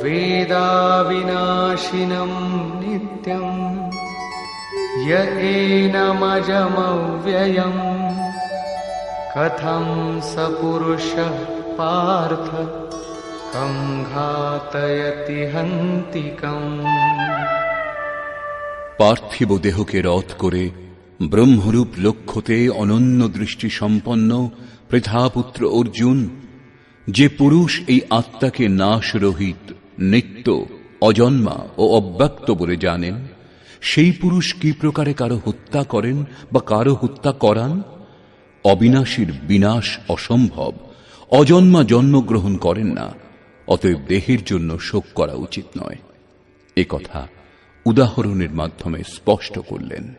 वेदाविनाशिनं नित्यं य एनमजमव्ययम् कथं स पुरुषः पार्थ कं घातयति हन्तिकम्। পার্থিব দেহকে রথ করে ব্রহ্মরূপ লক্ষ্যতে অনন্য দৃষ্টি সম্পন্ন পৃথাপুত্র অর্জুন, যে পুরুষ এই আত্মাকে নাশরহিত, নিত্য, অজন্মা ও অব্যক্ত বলে জানেন, সেই পুরুষ কি প্রকারে কারো হত্যা করেন বা কারো হত্যা করান? অবিনাশীর বিনাশ অসম্ভব, অজন্মা জন্মগ্রহণ করেন না, অতএব দেহের জন্য শোক করা উচিত নয়। এ কথা উদাহরণের মাধ্যমে স্পষ্ট করলেন।